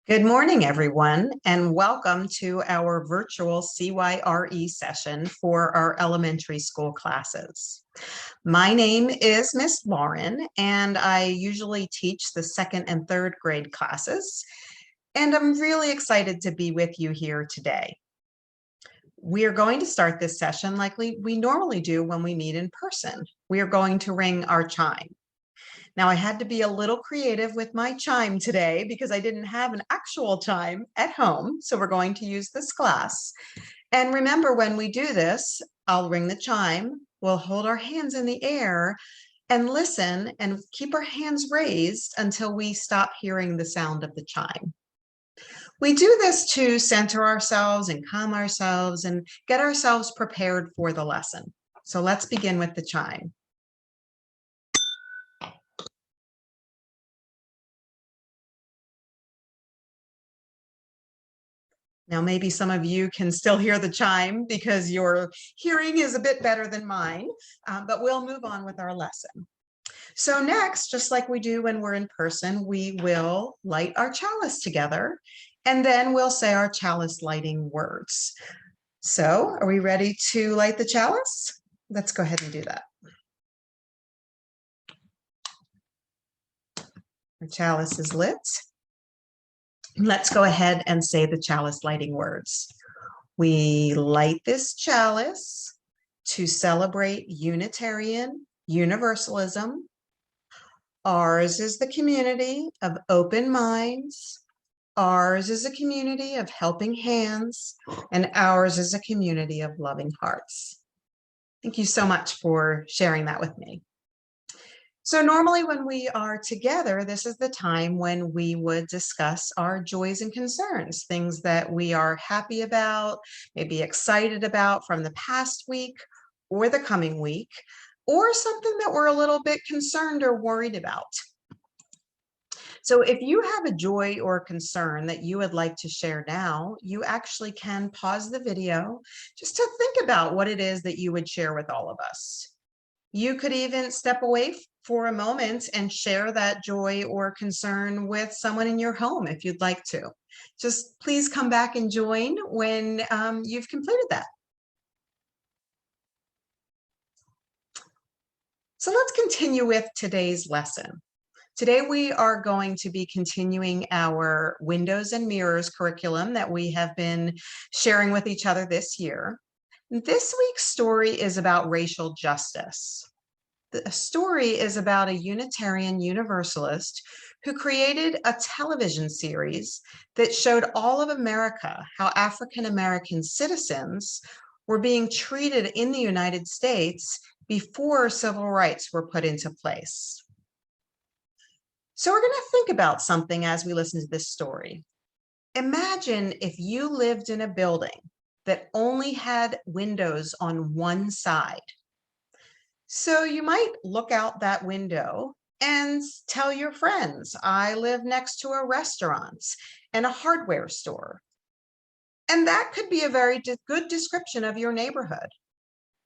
Good morning, everyone, and welcome to our virtual CYRE session for our elementary school classes. My name is Miss Lauren, and I usually teach the second and third grade classes, and I'm really excited to be with you here today. We are going to start this session like we normally do when we meet in person. We are going to ring our chime. Now, I had to be a little creative with my chime today because I didn't have an actual chime at home. So we're going to use this glass. And remember, when we do this, I'll ring the chime. We'll hold our hands in the air and listen and keep our hands raised until we stop hearing the sound of the chime. We do this to center ourselves and calm ourselves and get ourselves prepared for the lesson. So let's begin with the chime. Now, maybe some of you can still hear the chime because your hearing is a bit better than mine, but we'll move on with our lesson. So next, just like we do when we're in person, we will light our chalice together, and then we'll say our chalice lighting words. So are we ready to light the chalice? Let's go ahead and do that. Our chalice is lit. Let's go ahead and say the chalice lighting words. We light this chalice to celebrate Unitarian Universalism. Ours is the community of open minds. Ours is a community of helping hands, and ours is a community of loving hearts. Thank you so much for sharing that with me. So normally when we are together, this is the time when we would discuss our joys and concerns, things that we are happy about, maybe excited about from the past week or the coming week, or something that we're a little bit concerned or worried about. So if you have a joy or concern that you would like to share now, you actually can pause the video just to think about what it is that you would share with all of us. You could even step away for a moment and share that joy or concern with someone in your home if you'd like to. Just please come back and join when you've completed that. So let's continue with today's lesson. Today we are going to be continuing our Windows and Mirrors curriculum that we have been sharing with each other this year. This week's story is about racial justice. The story is about a Unitarian Universalist who created a television series that showed all of America how African American citizens were being treated in the United States before civil rights were put into place. So we're going to think about something as we listen to this story. Imagine if you lived in a building that only had windows on one side. So you might look out that window and tell your friends, I live next to a restaurant and a hardware store. And that could be a very good description of your neighborhood.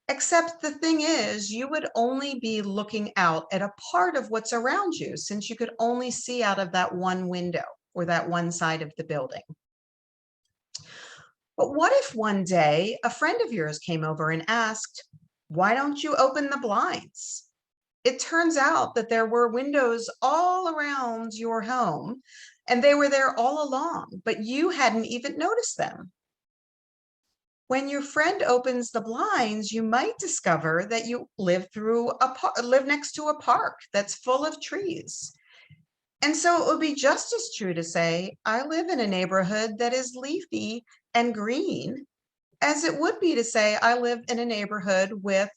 Except the thing is, you would only be looking out at a part of what's around you since you could only see out of that one window or that one side of the building. But what if one day a friend of yours came over and asked, why don't you open the blinds? It turns out that there were windows all around your home and they were there all along, but you hadn't even noticed them. When your friend opens the blinds, you might discover that you live next to a park that's full of trees. And so it would be just as true to say, I live in a neighborhood that is leafy and green, as it would be to say, I live in a neighborhood with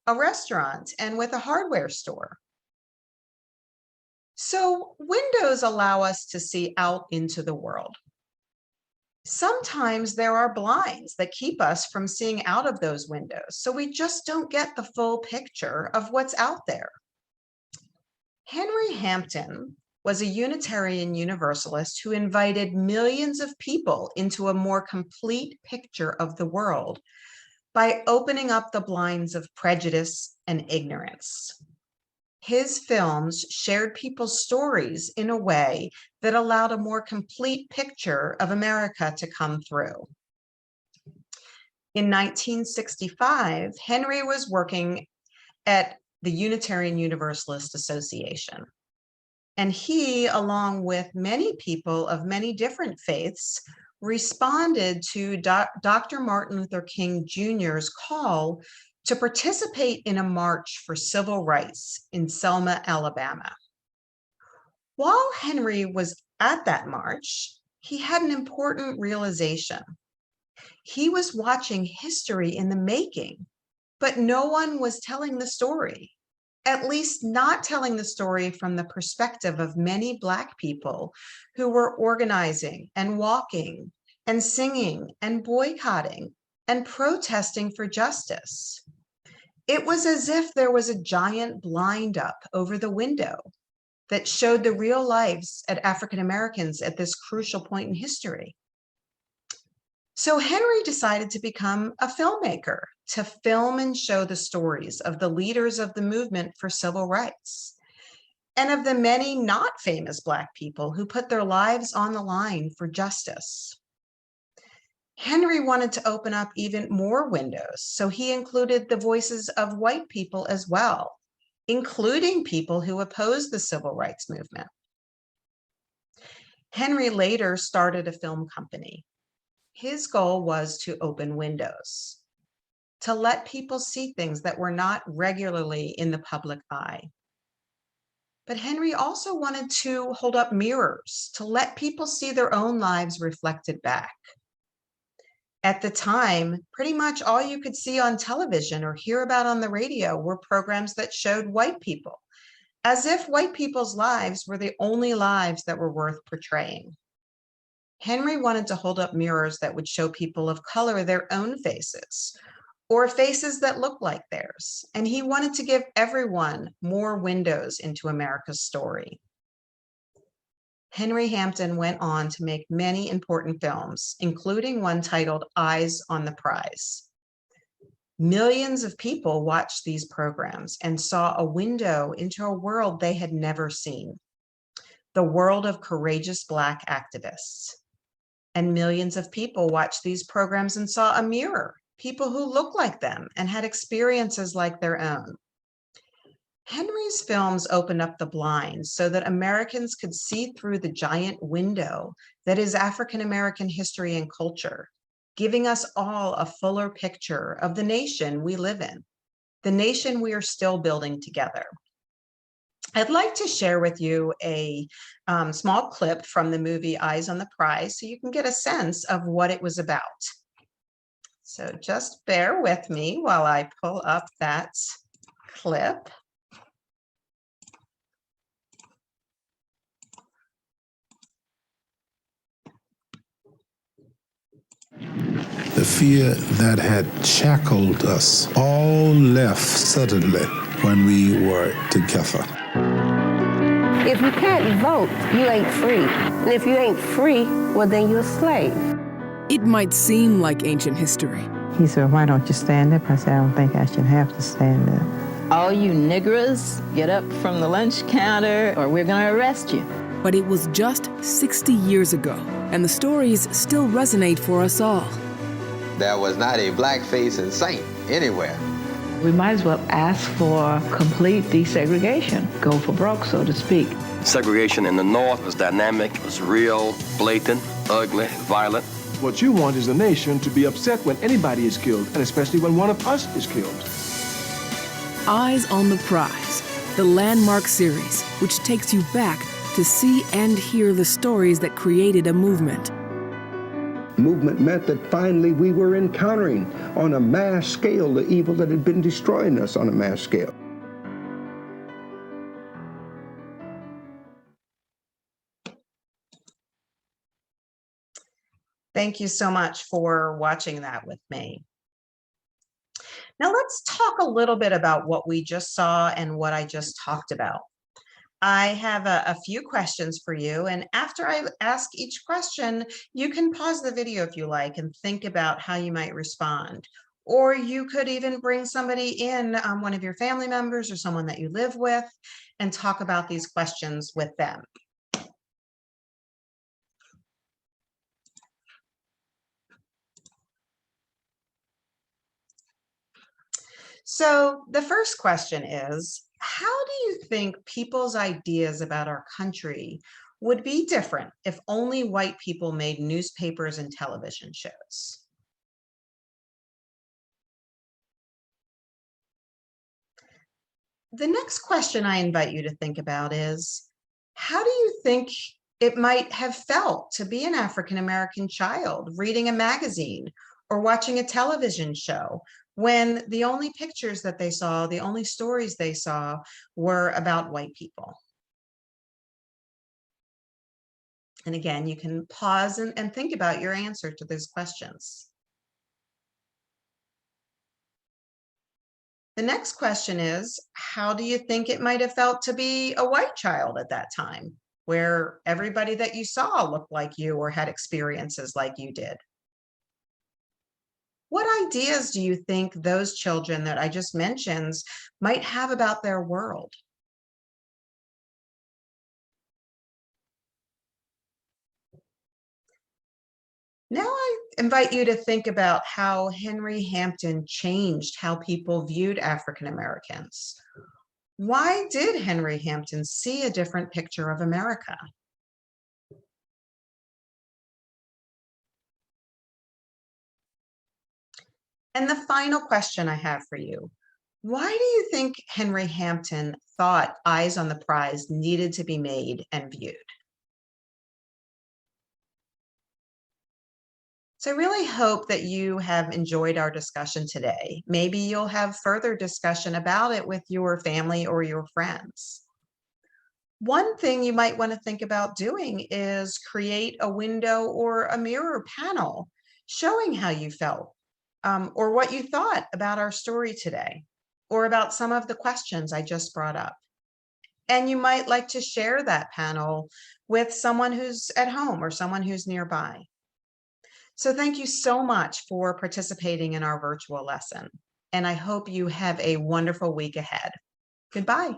a restaurant and with a hardware store. So windows allow us to see out into the world. Sometimes there are blinds that keep us from seeing out of those windows, so we just don't get the full picture of what's out there. Henry Hampton was a Unitarian Universalist who invited millions of people into a more complete picture of the world by opening up the blinds of prejudice and ignorance. His films shared people's stories in a way that allowed a more complete picture of America to come through. In 1965, Henry was working at the Unitarian Universalist Association. And he, along with many people of many different faiths, responded to Dr. Martin Luther King Jr.'s call to participate in a march for civil rights in Selma, Alabama. While Henry was at that march, he had an important realization. He was watching history in the making, but no one was telling the story, at least not telling the story from the perspective of many Black people who were organizing and walking and singing and boycotting and protesting for justice. It was as if there was a giant blind up over the window that showed the real lives of African Americans at this crucial point in history. So Henry decided to become a filmmaker, to film and show the stories of the leaders of the movement for civil rights and of the many not famous Black people who put their lives on the line for justice. Henry wanted to open up even more windows, so he included the voices of white people as well, including people who opposed the civil rights movement. Henry later started a film company. His goal was to open windows, to let people see things that were not regularly in the public eye. But Henry also wanted to hold up mirrors to let people see their own lives reflected back. At the time, pretty much all you could see on television or hear about on the radio were programs that showed white people, as if white people's lives were the only lives that were worth portraying. Henry wanted to hold up mirrors that would show people of color their own faces, or faces that looked like theirs, and he wanted to give everyone more windows into America's story. Henry Hampton went on to make many important films, including one titled Eyes on the Prize. Millions of people watched these programs and saw a window into a world they had never seen, the world of courageous Black activists. And millions of people watched these programs and saw a mirror, people who looked like them and had experiences like their own. Henry's films opened up the blinds so that Americans could see through the giant window that is African American history and culture, giving us all a fuller picture of the nation we live in, the nation we are still building together. I'd like to share with you a small clip from the movie Eyes on the Prize so you can get a sense of what it was about. So just bear with me while I pull up that clip. The fear that had shackled us all left suddenly when we were together. If you can't vote, you ain't free. And if you ain't free, well, then you're a slave. It might seem like ancient history. He said, why don't you stand up? I said, I don't think I should have to stand up. All you niggers, get up from the lunch counter or we're going to arrest you. But it was just 60 years ago, and the stories still resonate for us all. There was not a black face in sight anywhere. We might as well ask for complete desegregation, go for broke, so to speak. Segregation in the North was dynamic, it was real, blatant, ugly, violent. What you want is a nation to be upset when anybody is killed, and especially when one of us is killed. Eyes on the Prize, the landmark series, which takes you back to see and hear the stories that created a movement. Movement meant that finally we were encountering on a mass scale the evil that had been destroying us on a mass scale. Thank you so much for watching that with me. Now let's talk a little bit about what we just saw and what I just talked about. I have a few questions for you, and after I ask each question, you can pause the video if you like and think about how you might respond. Or you could even bring somebody in, one of your family members or someone that you live with, and talk about these questions with them. So the first question is, how do you think people's ideas about our country would be different if only white people made newspapers and television shows? The next question I invite you to think about is, how do you think it might have felt to be an African-American child reading a magazine or watching a television show when the only pictures that they saw, the only stories they saw were about white people? And again, you can pause and think about your answer to those questions. The next question is, how do you think it might have felt to be a white child at that time, where everybody that you saw looked like you or had experiences like you did? What ideas do you think those children that I just mentioned might have about their world? Now I invite you to think about how Henry Hampton changed how people viewed African Americans. Why did Henry Hampton see a different picture of America? And the final question I have for you, why do you think Henry Hampton thought Eyes on the Prize needed to be made and viewed? So I really hope that you have enjoyed our discussion today. Maybe you'll have further discussion about it with your family or your friends. One thing you might want to think about doing is create a window or a mirror panel showing how you felt or what you thought about our story today or about some of the questions I just brought up. And you might like to share that panel with someone who's at home or someone who's nearby. So thank you so much for participating in our virtual lesson, and I hope you have a wonderful week ahead. Goodbye.